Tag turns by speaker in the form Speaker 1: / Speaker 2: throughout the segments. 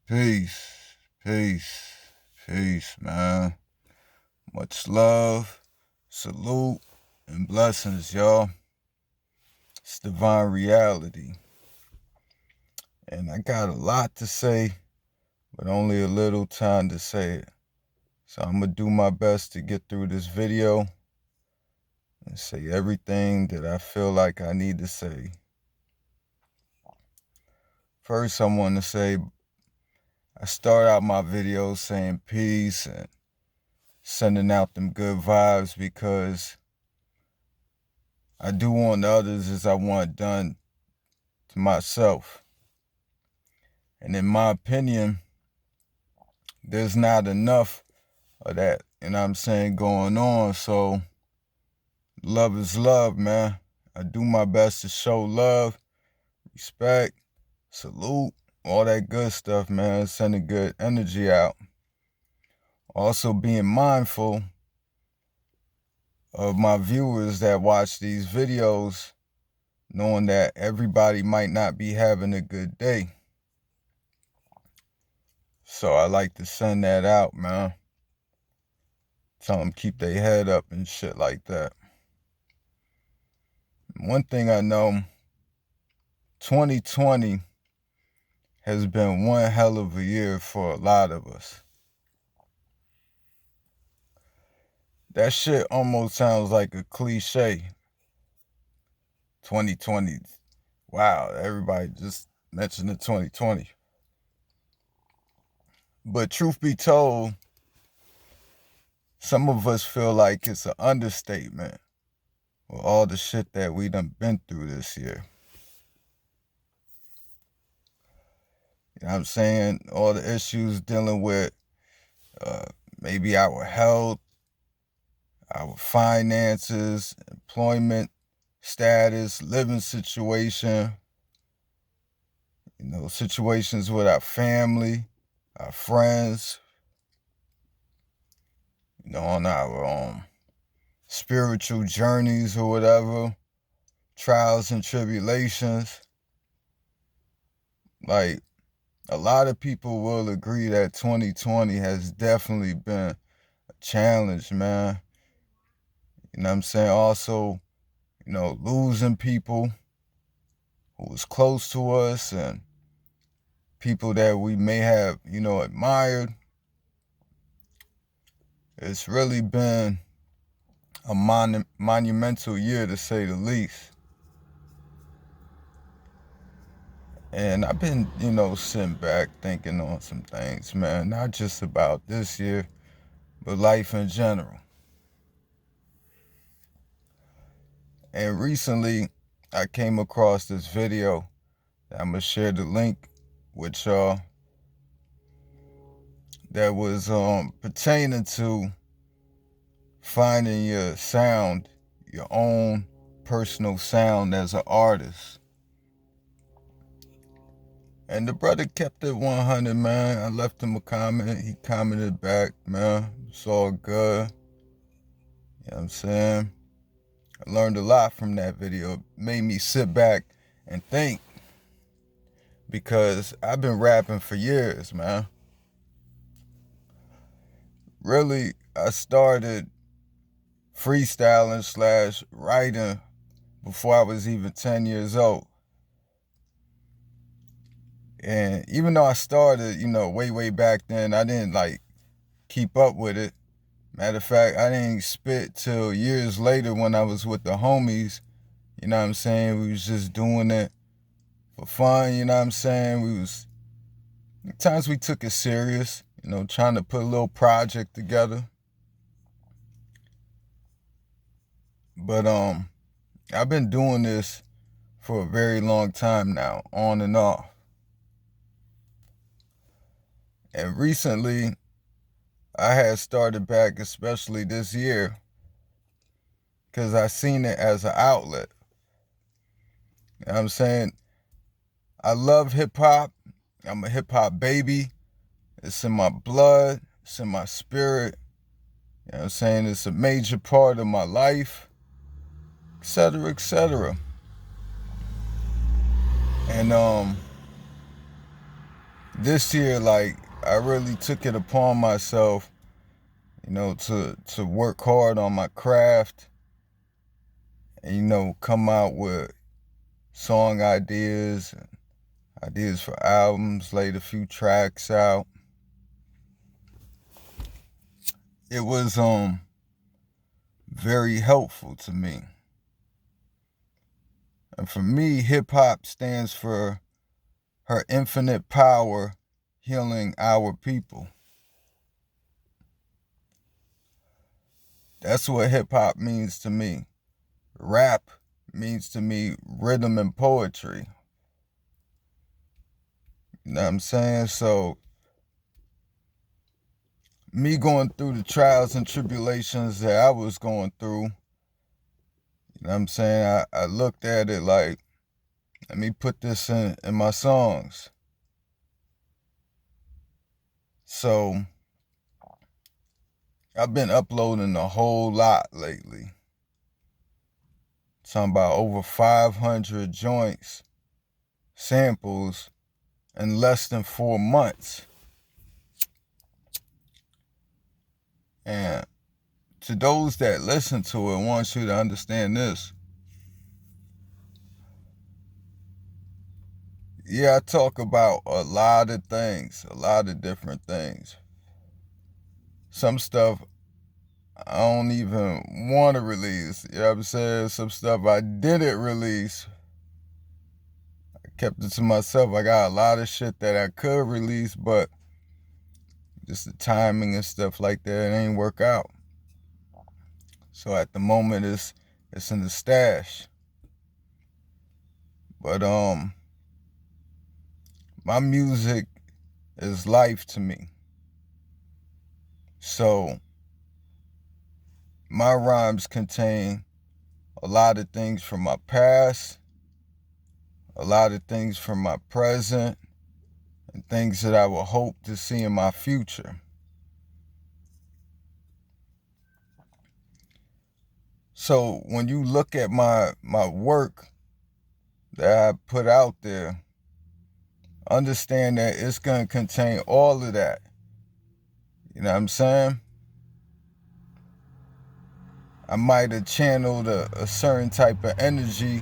Speaker 1: Peace, peace, peace, man. Much love, salute, and blessings, y'all. It's divine reality. And I got a lot to say, but only a little time to say it. So I'm going to do my best to get through this video and say everything that I feel like I need to say. First, I want to say I start out my videos saying peace and sending out them good vibes because I do want others as I want done to myself. And in my opinion, there's not enough of that, going on. So love is love, man. I do my best to show love, respect, salute, all that good stuff, man. Sending good energy out. Also being mindful of my viewers that watch these videos, knowing that everybody might not be having a good day. So I like to send that out, man. Tell them keep their head up and shit like that. One thing I know, 2020 has been one hell of a year for a lot of us. That shit almost sounds like a cliche. 2020, wow, everybody just mentioned the 2020. But truth be told, some of us feel like it's an understatement with all the shit that we done been through this year. You know what I'm saying? All the issues dealing with maybe our health, our finances, employment status, living situation, situations with our family, our friends, on our spiritual journeys or whatever, trials and tribulations. Like, a lot of people will agree that 2020 has definitely been a challenge, man. You know what I'm saying? Also, losing people who was close to us and people that we may have, admired. It's really been a monumental year, to say the least. And I've been, sitting back thinking on some things, man, not just about this year, but life in general. And recently, I came across this video that I'm going to share the link with y'all that was pertaining to finding your sound, your own personal sound as an artist. And the brother kept it 100, man. I left him a comment. He commented back, man. It's all good. You know what I'm saying? I learned a lot from that video. It made me sit back and think, because I've been rapping for years, man. Really, I started freestyling / writing before I was even 10 years old. And even though I started, way back then, I didn't keep up with it. Matter of fact, I didn't spit till years later when I was with the homies. You know what I'm saying? We was just doing it for fun, you know what I'm saying? Times we took it serious, trying to put a little project together. But I've been doing this for a very long time now, on and off. And recently, I had started back, especially this year, because I seen it as an outlet. You know what I'm saying? I love hip hop. I'm a hip hop baby. It's in my blood. It's in my spirit. You know what I'm saying? It's a major part of my life, etc., etc. And this year, like, I really took it upon myself, to work hard on my craft and, come out with song ideas and ideas for albums, laid a few tracks out. It was very helpful to me. And for me, hip hop stands for her infinite power healing our people. That's what hip hop means to me. Rap means to me rhythm and poetry. You know what I'm saying? So, me going through the trials and tribulations that I was going through, you know what I'm saying? I looked at it like, let me put this in my songs. So, I've been uploading a whole lot lately. Talking about over 500 joints, samples, in less than 4 months. And to those that listen to it, I want you to understand this. Yeah, I talk about a lot of things, a lot of different things. Some stuff I don't even want to release. You know what I'm saying? Some stuff I didn't release. I kept it to myself. I got a lot of shit that I could release, but just the timing and stuff like that, it ain't work out. So at the moment, it's in the stash. But my music is life to me. So my rhymes contain a lot of things from my past, a lot of things from my present, and things that I will hope to see in my future. So when you look at my work that I put out there, understand that it's going to contain all of that. You know what I'm saying? I might have channeled a certain type of energy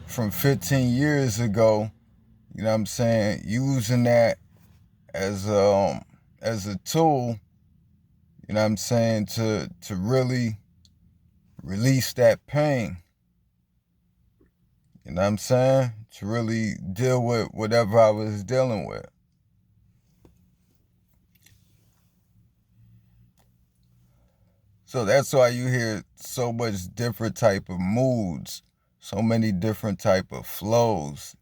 Speaker 1: from 15 years ago, you know what I'm saying, using that as a tool, you know what I'm saying, to really release that pain. You know what I'm saying? To really deal with whatever I was dealing with. So that's why you hear so much different type of moods, so many different type of flows.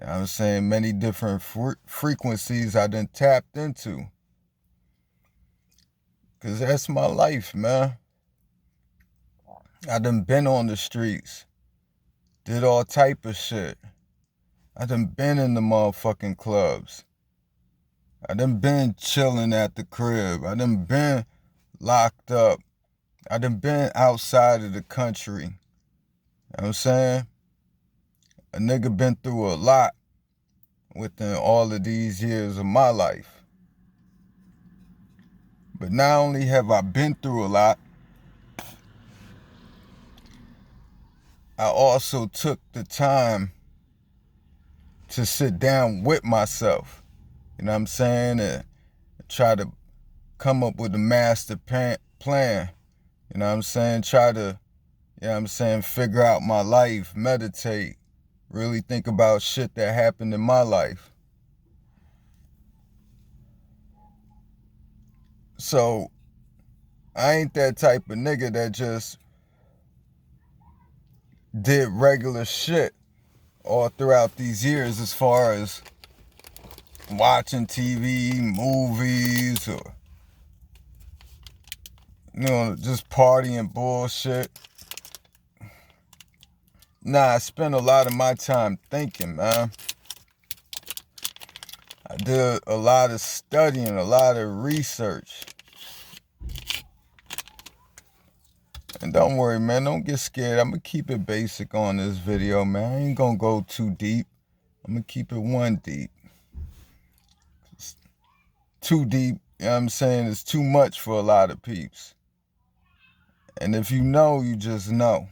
Speaker 1: You know what I'm saying? Many different frequencies I done tapped into. Because that's my life, man. I done been on the streets, did all type of shit. I done been in the motherfucking clubs. I done been chilling at the crib. I done been locked up. I done been outside of the country. You know what I'm saying? A nigga been through a lot within all of these years of my life. But not only have I been through a lot, I also took the time to sit down with myself. You know what I'm saying? And try to come up with a master plan. You know what I'm saying? Try to, you know what I'm saying, figure out my life, meditate, really think about shit that happened in my life. So, I ain't that type of nigga that just did regular shit all throughout these years as far as watching TV, movies, or, just partying bullshit. Nah, I spent a lot of my time thinking, man. I did a lot of studying, a lot of research. And don't worry, man, don't get scared. I'm going to keep it basic on this video, man. I ain't going to go too deep. I'm going to keep it one deep. too deep. You know what I'm saying? It's too much for a lot of peeps. And if you know, you just know.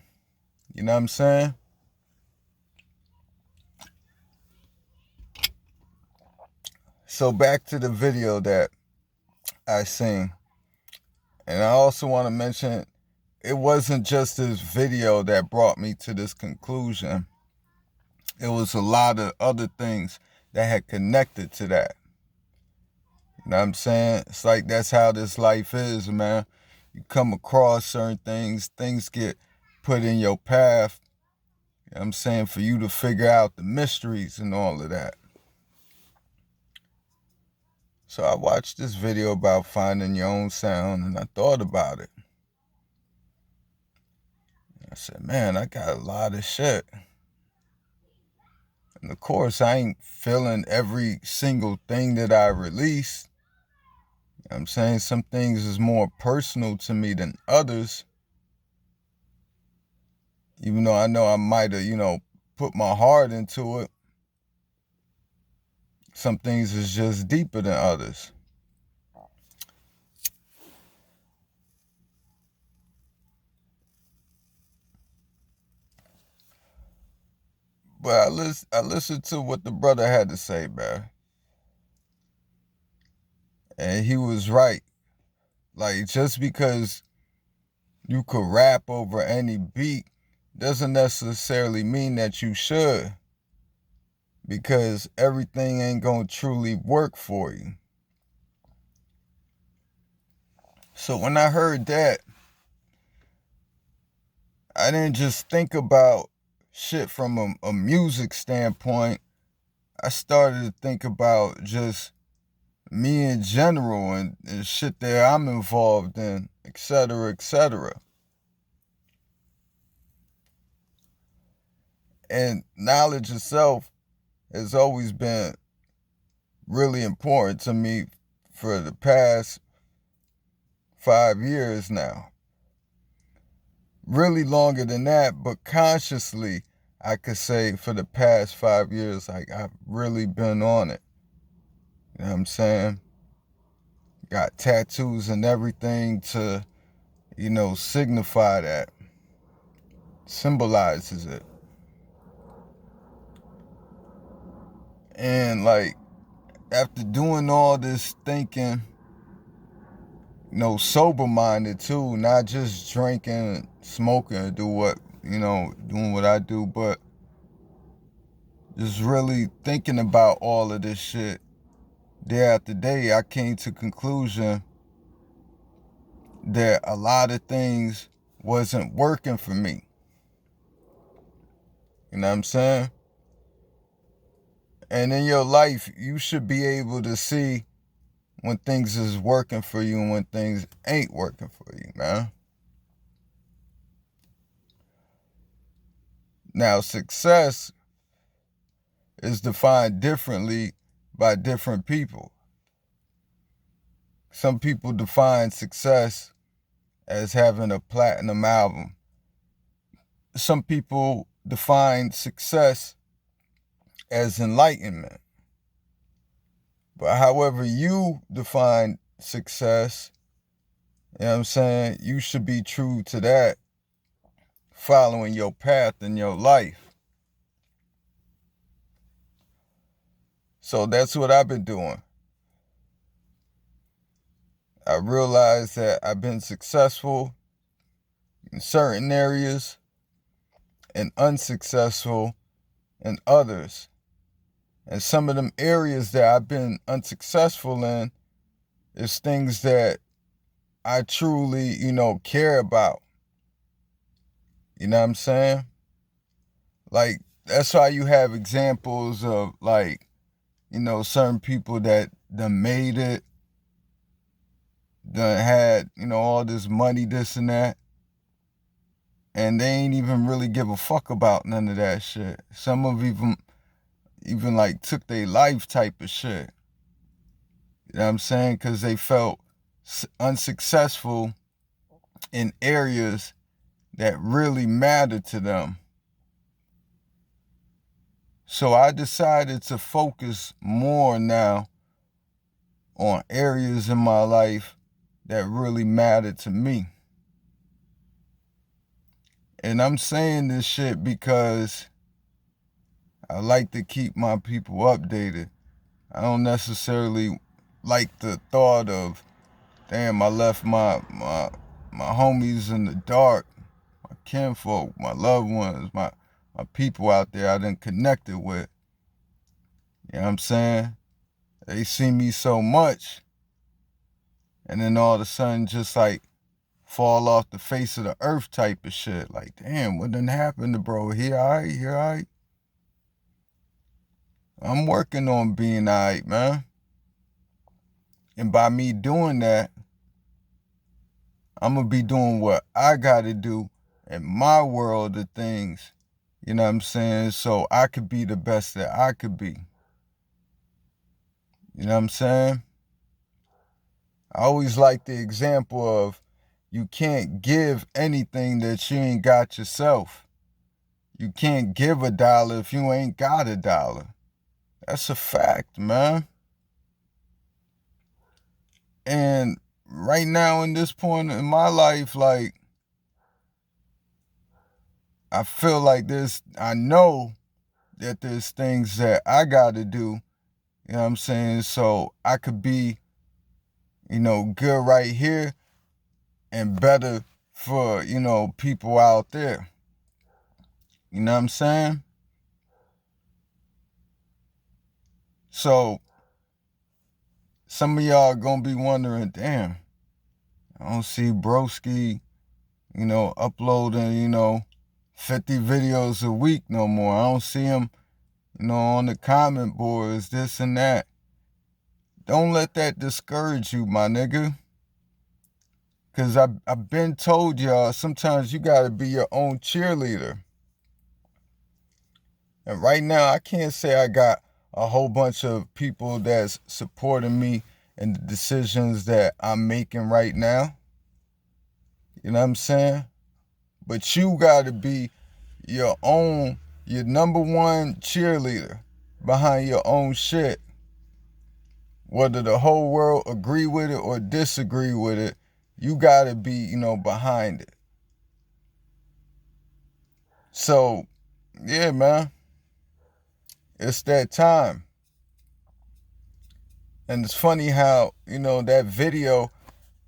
Speaker 1: You know what I'm saying? So back to the video that I seen. And I also want to mention, it wasn't just this video that brought me to this conclusion. It was a lot of other things that had connected to that. You know what I'm saying? It's like that's how this life is, man. You come across certain things get put in your path, you know what I'm saying, for you to figure out the mysteries and all of that. So I watched this video about finding your own sound, and I thought about it. I said, man, I got a lot of shit. And of course, I ain't feeling every single thing that I release. You know what I'm saying? Some things is more personal to me than others. Even though I know I might have, put my heart into it. Some things is just deeper than others. But I listened to what the brother had to say, man. And he was right. Like, just because you could rap over any beat doesn't necessarily mean that you should. Because everything ain't gonna truly work for you. So when I heard that, I didn't just think about shit from a music standpoint. I started to think about just me in general and shit that I'm involved in, etc., etc. And knowledge itself has always been really important to me for the past 5 years now. Really longer than that, but consciously, I could say for the past 5 years, like I've really been on it. You know what I'm saying? Got tattoos and everything to, signify that. Symbolizes it. And like, after doing all this thinking, sober-minded too, not just drinking, smoking, and doing what I do, but just really thinking about all of this shit. Day after day, I came to conclusion that a lot of things wasn't working for me. You know what I'm saying? And in your life, you should be able to see when things is working for you and when things ain't working for you, man. Now, success is defined differently by different people. Some people define success as having a platinum album. Some people define success as enlightenment. But however you define success, you know what I'm saying, you should be true to that, following your path in your life. So that's what I've been doing. I realized that I've been successful in certain areas and unsuccessful in others. And some of them areas that I've been unsuccessful in is things that I truly, care about. You know what I'm saying? Like, that's why you have examples of, like, certain people that done made it, done had, all this money, this and that. And they ain't even really give a fuck about none of that shit. Some of even like took their life type of shit. You know what I'm saying? Because they felt unsuccessful in areas that really mattered to them. So I decided to focus more now on areas in my life that really matter to me. And I'm saying this shit because I like to keep my people updated. I don't necessarily like the thought of, damn, I left my homies in the dark, my kinfolk, my loved ones, my people out there I done connected with. You know what I'm saying? They see me so much, and then all of a sudden just like fall off the face of the earth type of shit. Like, damn, what done happened to bro? He alright, he alright? I'm working on being alright, man. And by me doing that, I'm going to be doing what I got to do in my world of things, you know what I'm saying? So I could be the best that I could be. You know what I'm saying? I always like the example of you can't give anything that you ain't got yourself. You can't give $1 if you ain't got $1. That's a fact, man. And right now in this point in my life, like, I feel like I know that there's things that I got to do, you know what I'm saying? So I could be, good right here and better for, people out there. You know what I'm saying? So some of y'all gonna be wondering, damn, I don't see Broski, uploading, 50 videos a week no more. I don't see him, on the comment boards, this and that. Don't let that discourage you, my nigga. Because I've been told y'all, sometimes you got to be your own cheerleader. And right now, I can't say I got a whole bunch of people that's supporting me in the decisions that I'm making right now. You know what I'm saying? But you got to be your number one cheerleader behind your own shit. Whether the whole world agree with it or disagree with it, you got to be, behind it. So, yeah, man, it's that time. And it's funny how, that video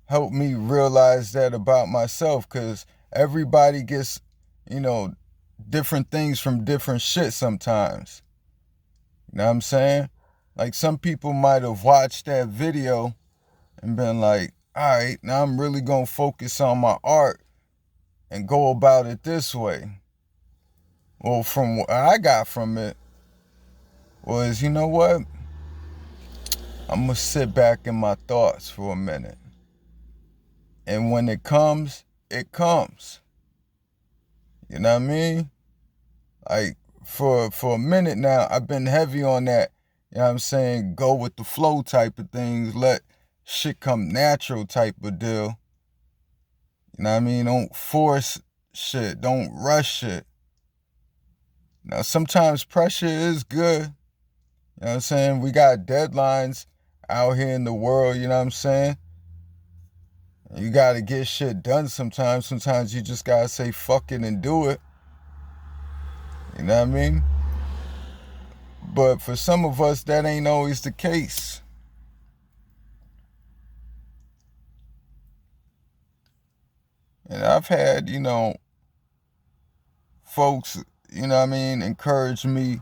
Speaker 1: helped me realize that about myself, because everybody gets, different things from different shit sometimes. You know what I'm saying? Like, some people might have watched that video and been like, all right, now I'm really going to focus on my art and go about it this way. Well, from what I got from it was, you know what? I'm going to sit back in my thoughts for a minute. And when it comes, it comes. You know what I mean? Like, for a minute now, I've been heavy on that, you know what I'm saying, go with the flow type of things, let shit come natural type of deal. You know what I mean? Don't force shit. Don't rush shit. Now, sometimes pressure is good. You know what I'm saying? We got deadlines out here in the world, you know what I'm saying? You got to get shit done sometimes. Sometimes you just got to say fuck it and do it. You know what I mean? But for some of us, that ain't always the case. And I've had, folks, encourage me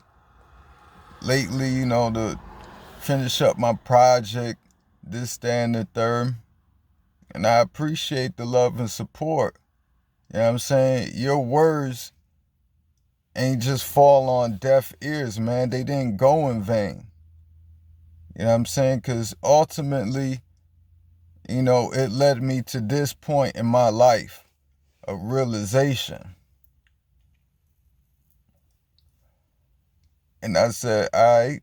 Speaker 1: lately, to finish up my project, this, that, and the third. And I appreciate the love and support. You know what I'm saying? Your words ain't just fall on deaf ears, man. They didn't go in vain. You know what I'm saying? Because ultimately, it led me to this point in my life of realization. And I said, all right,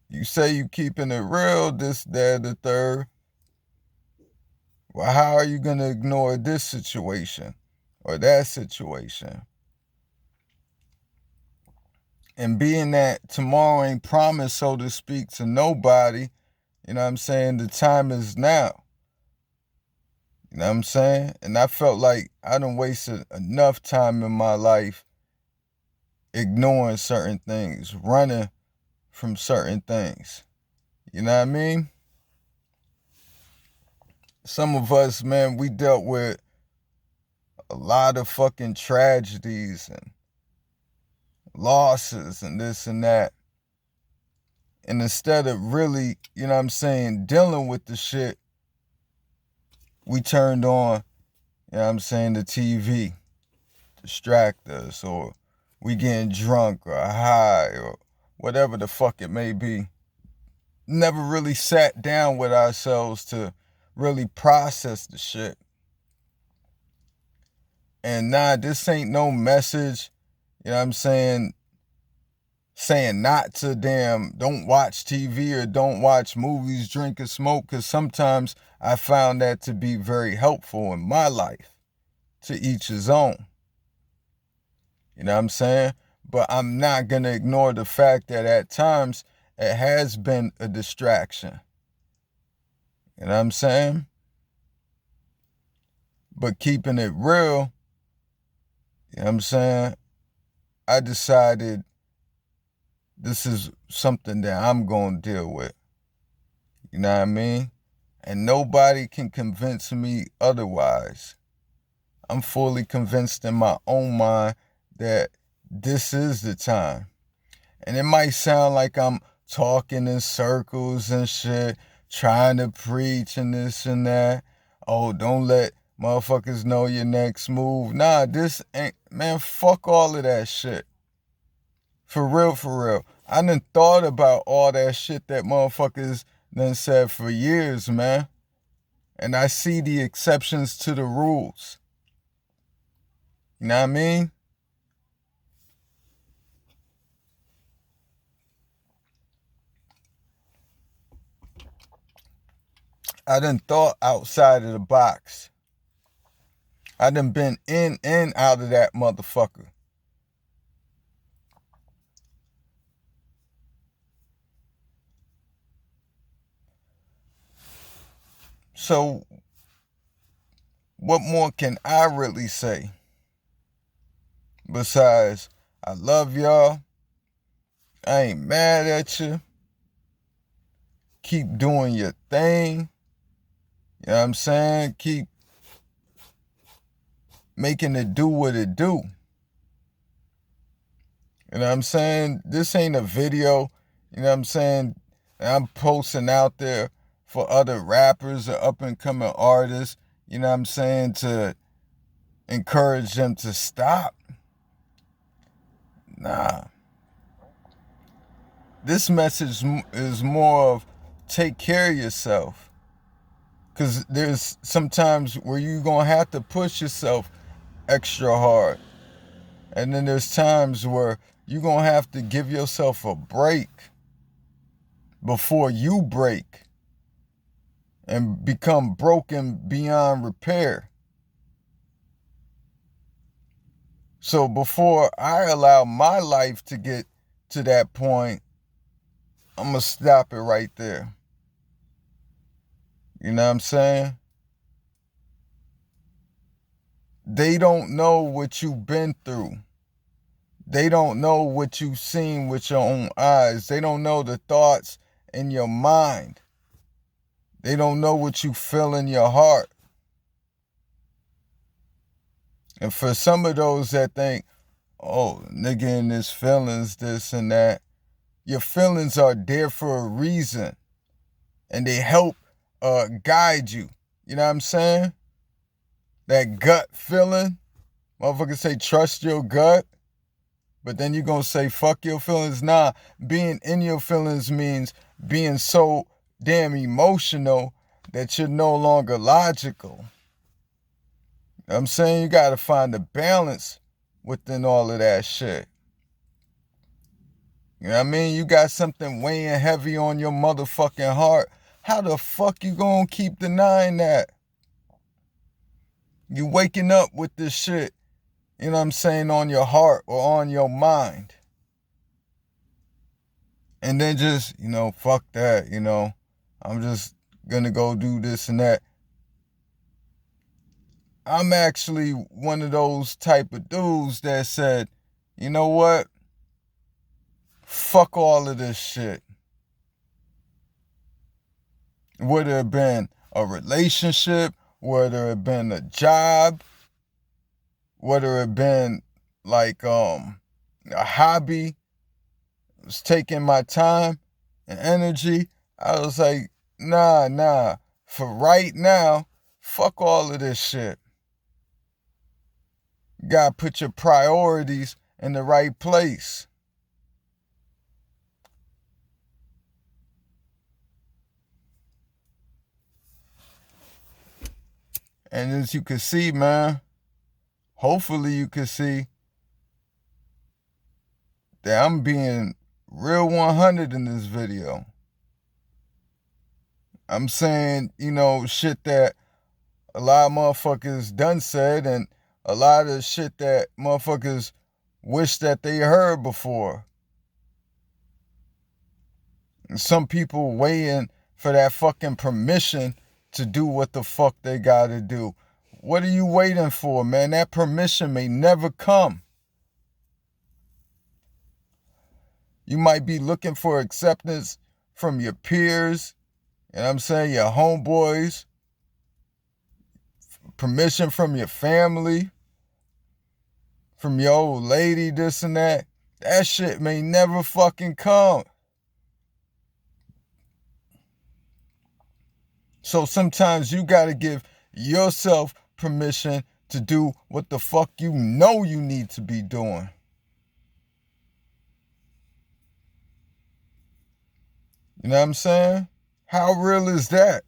Speaker 1: you say you keeping it real, this, that, the third. Well, how are you going to ignore this situation or that situation? And being that tomorrow ain't promised, so to speak, to nobody, you know what I'm saying, the time is now. You know what I'm saying? And I felt like I done wasted enough time in my life ignoring certain things, running from certain things. You know what I mean? Some of us, man, we dealt with a lot of fucking tragedies and losses and this and that. And instead of really, you know what I'm saying, dealing with the shit, we turned on, you know what I'm saying, the TV, distract us, or we getting drunk or high or whatever the fuck it may be. Never really sat down with ourselves to really process the shit. And nah, this ain't no message, you know what I'm saying not to don't watch TV or don't watch movies, drink or smoke, because sometimes I found that to be very helpful in my life. To each his own. You know what I'm saying? But I'm not going to ignore the fact that at times it has been a distraction. You know what I'm saying? But keeping it real, you know what I'm saying, I decided this is something that I'm going to deal with. You know what I mean? And nobody can convince me otherwise. I'm fully convinced in my own mind that this is the time. And it might sound like I'm talking in circles and shit, trying to preach and this and that. Oh, don't let motherfuckers know your next move. Nah, this ain't, man, fuck all of that shit. For real, for real. I done thought about all that shit that motherfuckers done said for years, man. And I see the exceptions to the rules. You know what I mean? I done thought outside of the box. I done been in and out of that motherfucker. So, what more can I really say? Besides, I love y'all. I ain't mad at you. Keep doing your thing. You know what I'm saying? Keep making it do what it do. You know what I'm saying? This ain't a video, you know what I'm saying, I'm posting out there for other rappers or up and coming artists, you know what I'm saying, to encourage them to stop. Nah. This message is more of take care of yourself. Because there's sometimes where you're going to have to push yourself extra hard. And then there's times where you're going to have to give yourself a break before you break and become broken beyond repair. So before I allow my life to get to that point, I'm going to stop it right there. You know what I'm saying? They don't know what you've been through. They don't know what you've seen with your own eyes. They don't know the thoughts in your mind. They don't know what you feel in your heart. And for some of those that think, oh, nigga in his feelings, this and that, your feelings are there for a reason. And they help guide you. You know what I'm saying? That gut feeling. Motherfuckers say trust your gut. But then you're going to say fuck your feelings. Nah, being in your feelings means being so damn emotional that you're no longer logical. You know what I'm saying? You got to find a balance within all of that shit. You know what I mean? You got something weighing heavy on your motherfucking heart. How the fuck you gonna keep denying that? You waking up with this shit, you know what I'm saying, on your heart or on your mind. And then just, fuck that, I'm just gonna go do this and that. I'm actually one of those type of dudes that said, you know what? Fuck all of this shit. Whether it been a relationship, whether it been a job, whether it been like a hobby, it was taking my time and energy. I was like, nah. For right now, fuck all of this shit. You gotta put your priorities in the right place. And as you can see, man, hopefully you can see that I'm being real 100 in this video. I'm saying, shit that a lot of motherfuckers done said and a lot of shit that motherfuckers wish that they heard before. And some people waiting for that fucking permission to do what the fuck they gotta do. What are you waiting for, man? That permission may never come. You might be looking for acceptance from your peers, and I'm saying your homeboys, permission from your family, from your old lady, this and that. That shit may never fucking come. So sometimes you gotta give yourself permission to do what the fuck you know you need to be doing. You know what I'm saying? How real is that?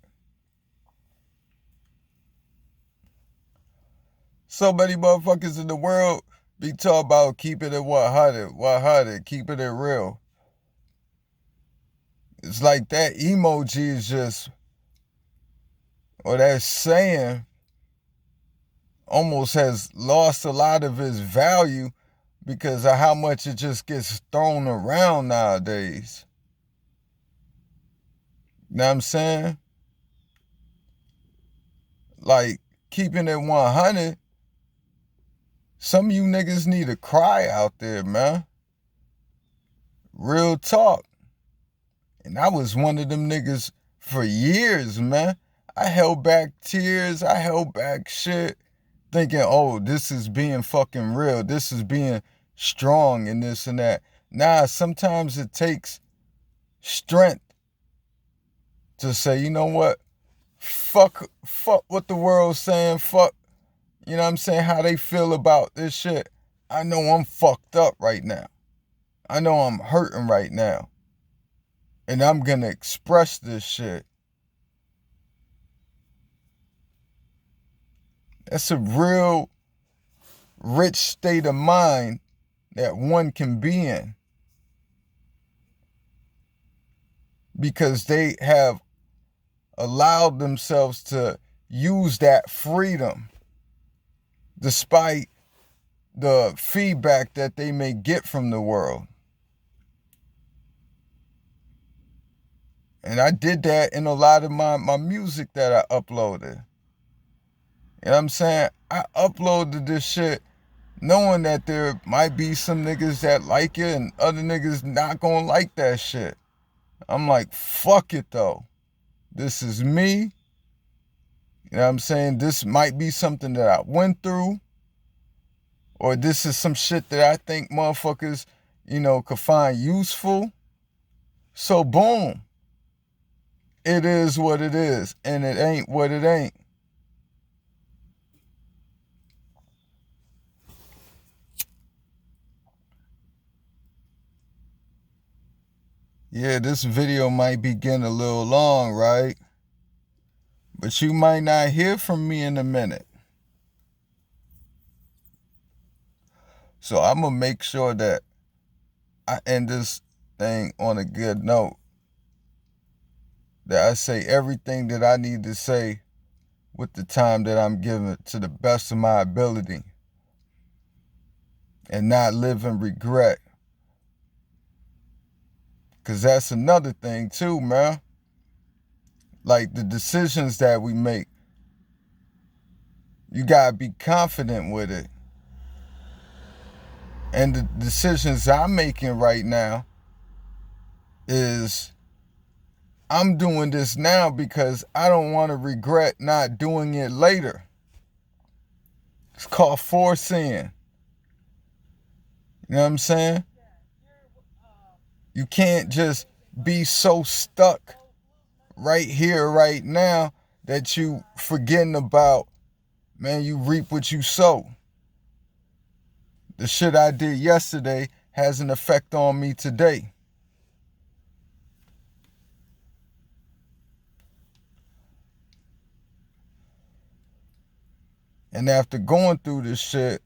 Speaker 1: So many motherfuckers in the world be talking about keeping it 100, keeping it real. It's like that emoji is just, or that saying almost has lost a lot of its value because of how much it just gets thrown around nowadays. You know what I'm saying? Like, keeping it 100, some of you niggas need to cry out there, man. Real talk. And I was one of them niggas for years, man. I held back tears. I held back shit. Thinking, oh, this is being fucking real. This is being strong and this and that. Nah, sometimes it takes strength to say, you know what? Fuck what the world's saying. Fuck, you know what I'm saying? How they feel about this shit. I know I'm fucked up right now. I know I'm hurting right now. And I'm gonna express this shit. That's a real rich state of mind that one can be in. Because they have allowed themselves to use that freedom despite the feedback that they may get from the world. And I did that in a lot of my music that I uploaded. You know what I'm saying? I uploaded this shit knowing that there might be some niggas that like it and other niggas not gonna like that shit. I'm like, fuck it though. This is me. You know what I'm saying? This might be something that I went through. Or this is some shit that I think motherfuckers, could find useful. So boom. It is what it is. And it ain't what it ain't. Yeah, this video might be getting a little long, right? But you might not hear from me in a minute. So I'm going to make sure that I end this thing on a good note. That I say everything that I need to say with the time that I'm given to the best of my ability. And not live in regret. Because that's another thing too, man. Like the decisions that we make, you gotta be confident with it. And the decisions I'm making right now is I'm doing this now because I don't want to regret not doing it later. It's called foreseeing. You know what I'm saying? You can't just be so stuck right here, right now, that you forgetting about, man, you reap what you sow. The shit I did yesterday has an effect on me today. And after going through this shit,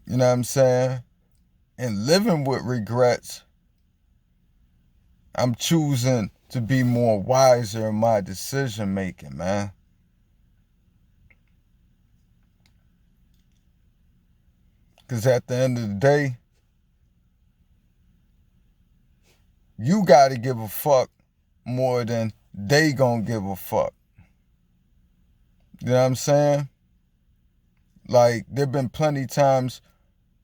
Speaker 1: you know what I'm saying, and living with regrets, I'm choosing to be more wiser in my decision making, man. Because at the end of the day, you got to give a fuck more than they gonna give a fuck. You know what I'm saying? Like, there been plenty times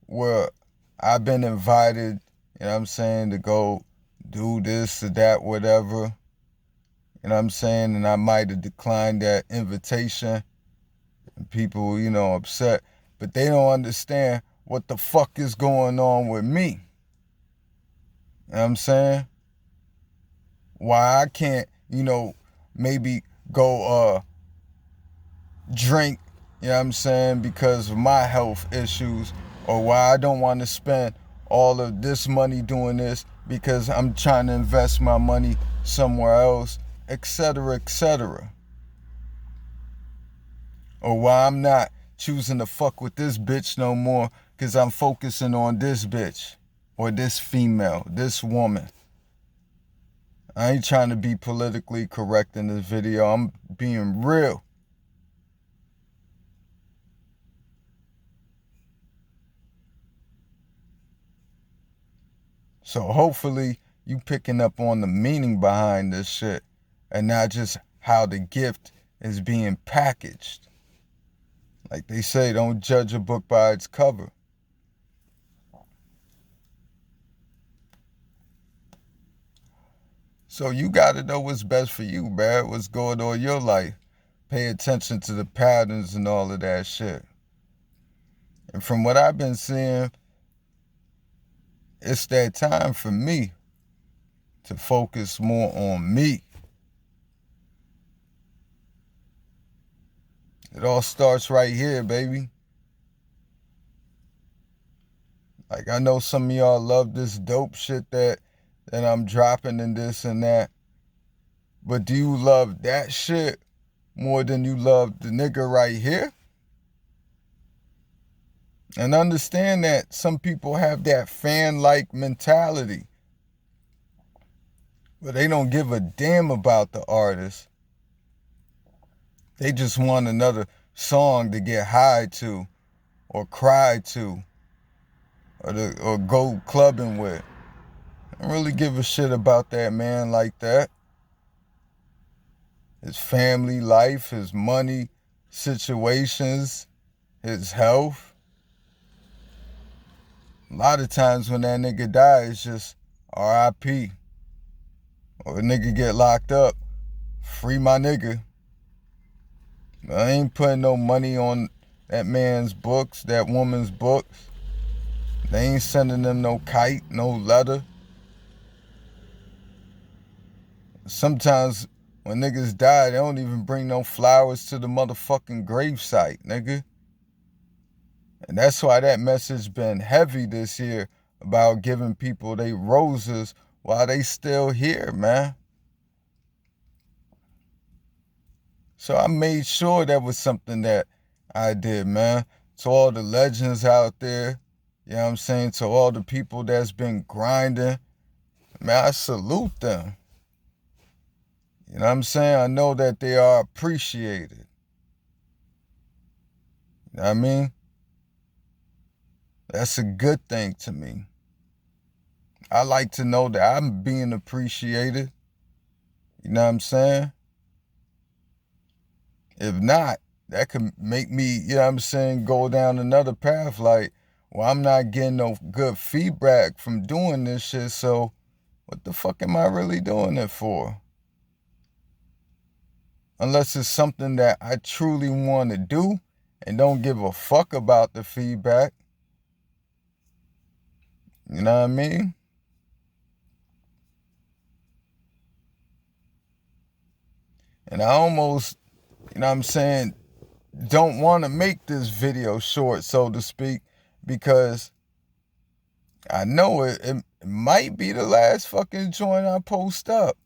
Speaker 1: where I've been invited, you know what I'm saying, to go do this or that, whatever. You know what I'm saying? And I might have declined that invitation. And people, you know, upset. But they don't understand what the fuck is going on with me. You know what I'm saying? Why I can't, you know, maybe go drink, you know what I'm saying, because of my health issues, or why I don't want to spend all of this money doing this because I'm trying to invest my money somewhere else, etc., etc. Or why I'm not choosing to fuck with this bitch no more because I'm focusing on this bitch or this female, this woman. I ain't trying to be politically correct in this video. I'm being real. So hopefully you picking up on the meaning behind this shit and not just how the gift is being packaged. Like they say, don't judge a book by its cover. So you gotta know what's best for you, man. What's going on in your life. Pay attention to the patterns and all of that shit. And from what I've been seeing, it's that time for me to focus more on me. It all starts right here, baby. Like, I know some of y'all love this dope shit that I'm dropping and this and that. But do you love that shit more than you love the nigga right here? And understand that some people have that fan-like mentality, but they don't give a damn about the artist. They just want another song to get high to, or cry to, or go clubbing with. I don't really give a shit about that man like that. His family life, his money situations, his health. A lot of times when that nigga dies, it's just R.I.P. Or a nigga get locked up, free my nigga. I ain't putting no money on that man's books, that woman's books. They ain't sending them no kite, no letter. Sometimes when niggas die, they don't even bring no flowers to the motherfucking gravesite, nigga. And that's why that message been heavy this year about giving people they roses while they still here, man. So I made sure that was something that I did, man. To all the legends out there, you know what I'm saying? To all the people that's been grinding, man, I salute them. You know what I'm saying? I know that they are appreciated. You know what I mean? That's a good thing to me. I like to know that I'm being appreciated. You know what I'm saying? If not, that could make me, you know what I'm saying, go down another path like, well, I'm not getting no good feedback from doing this shit, so what the fuck am I really doing it for? Unless it's something that I truly want to do and don't give a fuck about the feedback. You know what I mean? And I almost, you know what I'm saying, don't want to make this video short, so to speak, because I know it might be the last fucking joint I post up,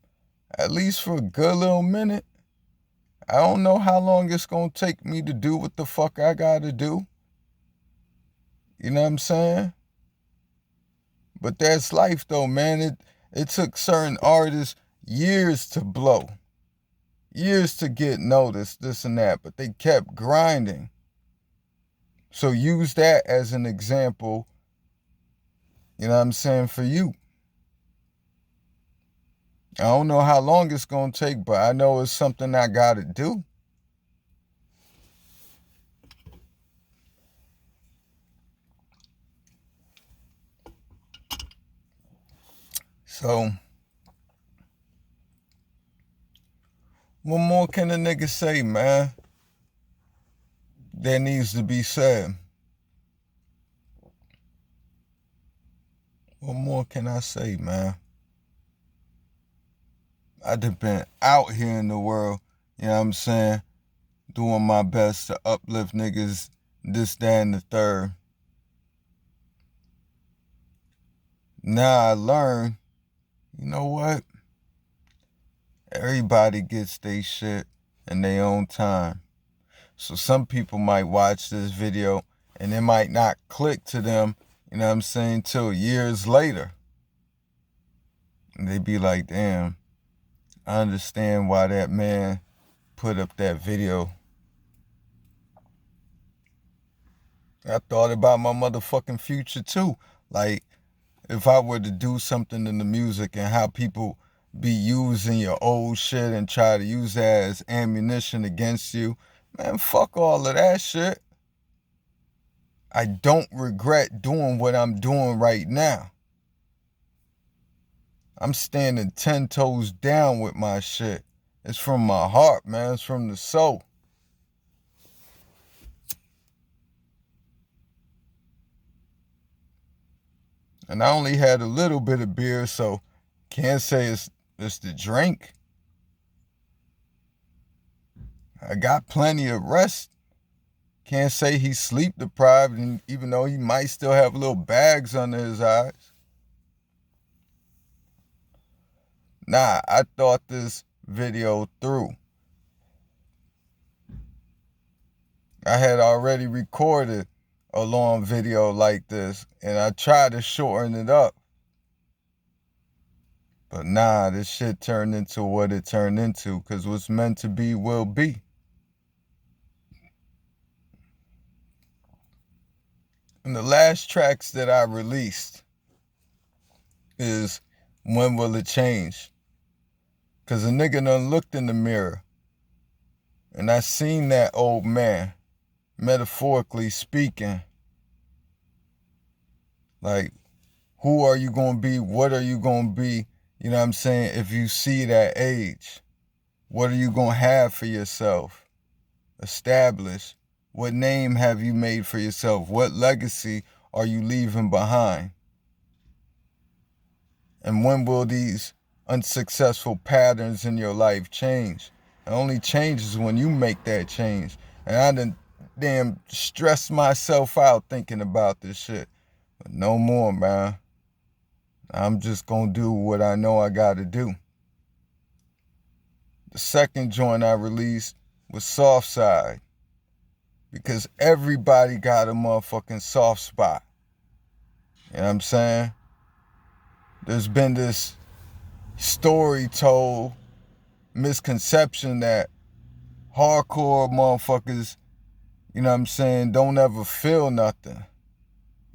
Speaker 1: at least for a good little minute. I don't know how long it's gonna take me to do what the fuck I gotta do. You know what I'm saying? But that's life though, man. It took certain artists years to blow, years to get noticed, this and that, but they kept grinding. So use that as an example, you know what I'm saying, for you. I don't know how long it's gonna take, but I know it's something I gotta do. So, what more can a nigga say, man? That needs to be said. What more can I say, man? I done been out here in the world, you know what I'm saying, doing my best to uplift niggas, this, that, and the third. Now I learn, you know what? Everybody gets their shit in their own time. So some people might watch this video and it might not click to them, you know what I'm saying, till years later. And they be like, damn, I understand why that man put up that video. I thought about my motherfucking future too. Like, if I were to do something in the music and how people be using your old shit and try to use that as ammunition against you, man, fuck all of that shit. I don't regret doing what I'm doing right now. I'm standing 10 toes down with my shit. It's from my heart, man. It's from the soul. And I only had a little bit of beer, so can't say it's the drink. I got plenty of rest. Can't say he's sleep deprived, and even though he might still have little bags under his eyes. Nah, I thought this video through. I had already recorded a long video like this, and I tried to shorten it up. But nah, this shit turned into what it turned into, because what's meant to be will be. And the last tracks that I released is When Will It Change? Because a nigga done looked in the mirror and I seen that old man, metaphorically speaking. Like, who are you going to be? What are you going to be? You know what I'm saying? If you see that age, what are you going to have for yourself? Establish. What name have you made for yourself? What legacy are you leaving behind? And when will these unsuccessful patterns in your life change? It only changes when you make that change. And I done damn stressed myself out thinking about this shit. But no more, man. I'm just gonna do what I know I gotta do. The second joint I released was Soft Side. Because everybody got a motherfucking soft spot. You know what I'm saying? There's been this story told, misconception that hardcore motherfuckers, you know what I'm saying, don't ever feel nothing.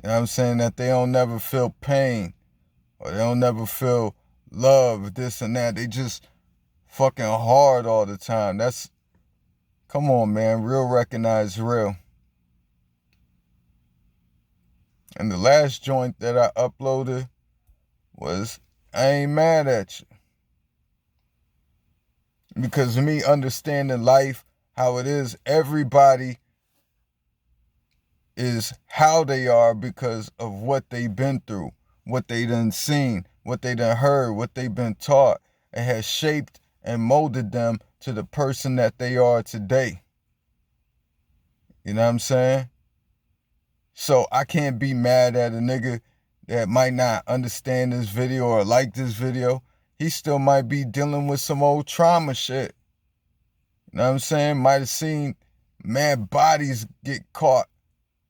Speaker 1: You know what I'm saying? That they don't never feel pain or they don't never feel love, this and that. They just fucking hard all the time. Come on, man. Real recognize real. And the last joint that I uploaded was I Ain't Mad at You. Because of me understanding life, how it is, everybody is how they are because of what they've been through, what they done seen, what they done heard, what they been taught. It has shaped and molded them to the person that they are today. You know what I'm saying? So I can't be mad at a nigga that might not understand this video or like this video. He still might be dealing with some old trauma shit. You know what I'm saying? Might have seen mad bodies get caught.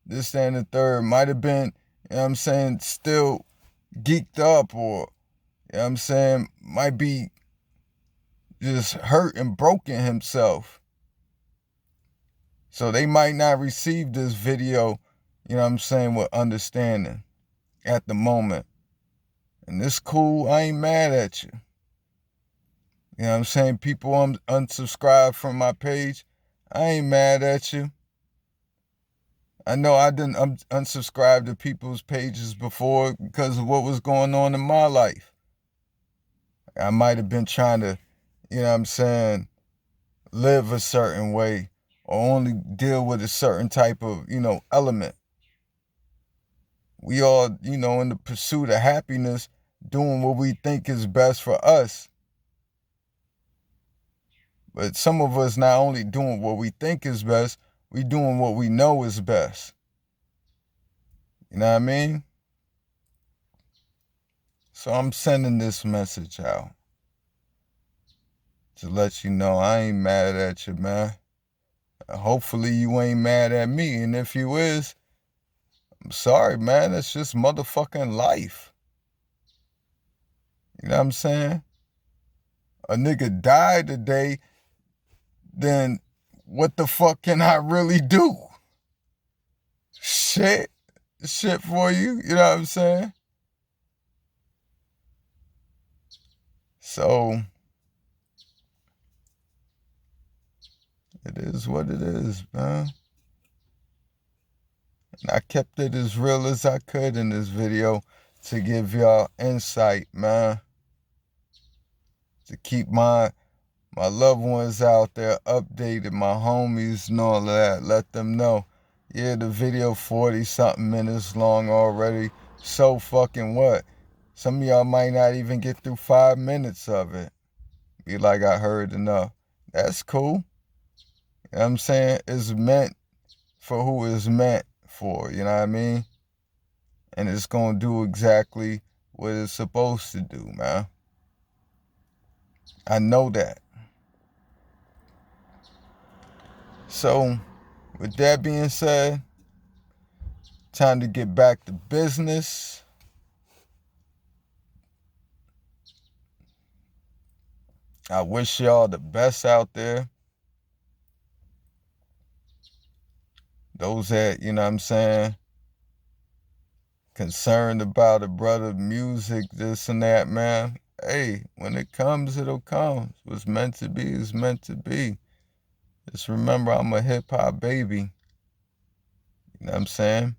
Speaker 1: This, that, and the third. Might have been, you know what I'm saying, still geeked up, or, you know what I'm saying, might be just hurt and broken himself. So they might not receive this video, you know what I'm saying, with understanding at the moment. And this cool, I ain't mad at you. You know what I'm saying? People unsubscribe from my page, I ain't mad at you. I know I didn't unsubscribe to people's pages before because of what was going on in my life. I might have been trying to, you know what I'm saying, live a certain way or only deal with a certain type of, element. We all, in the pursuit of happiness, doing what we think is best for us. But some of us not only doing what we think is best, we doing what we know is best. You know what I mean? So I'm sending this message out to let you know I ain't mad at you, man. Hopefully you ain't mad at me. And if you is, I'm sorry, man. It's just motherfucking life. You know what I'm saying? A nigga died today, then what the fuck can I really do? Shit for you, you know what I'm saying? So, it is what it is, man. And I kept it as real as I could in this video to give y'all insight, man. To keep my loved ones out there updated, my homies and all of that. Let them know. Yeah, the video 40-something minutes long already. So fucking what? Some of y'all might not even get through 5 minutes of it. Be like, I heard enough. That's cool. You know what I'm saying? It's meant for who it's meant for, you know what I mean? And it's gonna do exactly what it's supposed to do, man. I know that. So, with that being said, time to get back to business. I wish y'all the best out there. Those that, you know what I'm saying, concerned about a brother, music, this and that, man. Hey, when it comes, it'll come. What's meant to be is meant to be. Just remember, I'm a hip-hop baby. You know what I'm saying?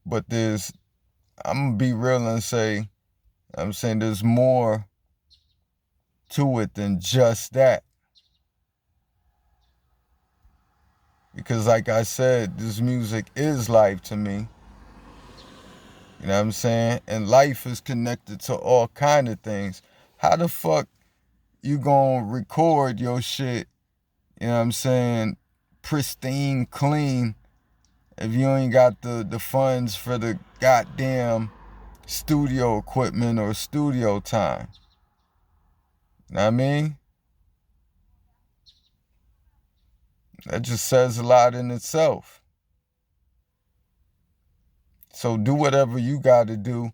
Speaker 1: But I'm going to be real and say, I'm saying there's more to it than just that. Because like I said, this music is life to me. You know what I'm saying? And life is connected to all kind of things. How the fuck you gonna record your shit, you know what I'm saying, pristine, clean, if you ain't got the funds for the goddamn studio equipment or studio time? You know what I mean? That just says a lot in itself. So do whatever you gotta do,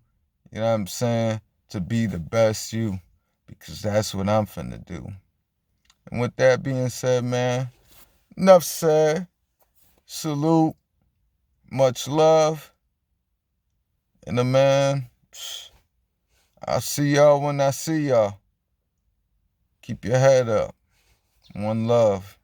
Speaker 1: you know what I'm saying, to be the best you, because that's what I'm finna do. And with that being said, man, enough said. Salute. Much love. And the man, I'll see y'all when I see y'all. Keep your head up. One love.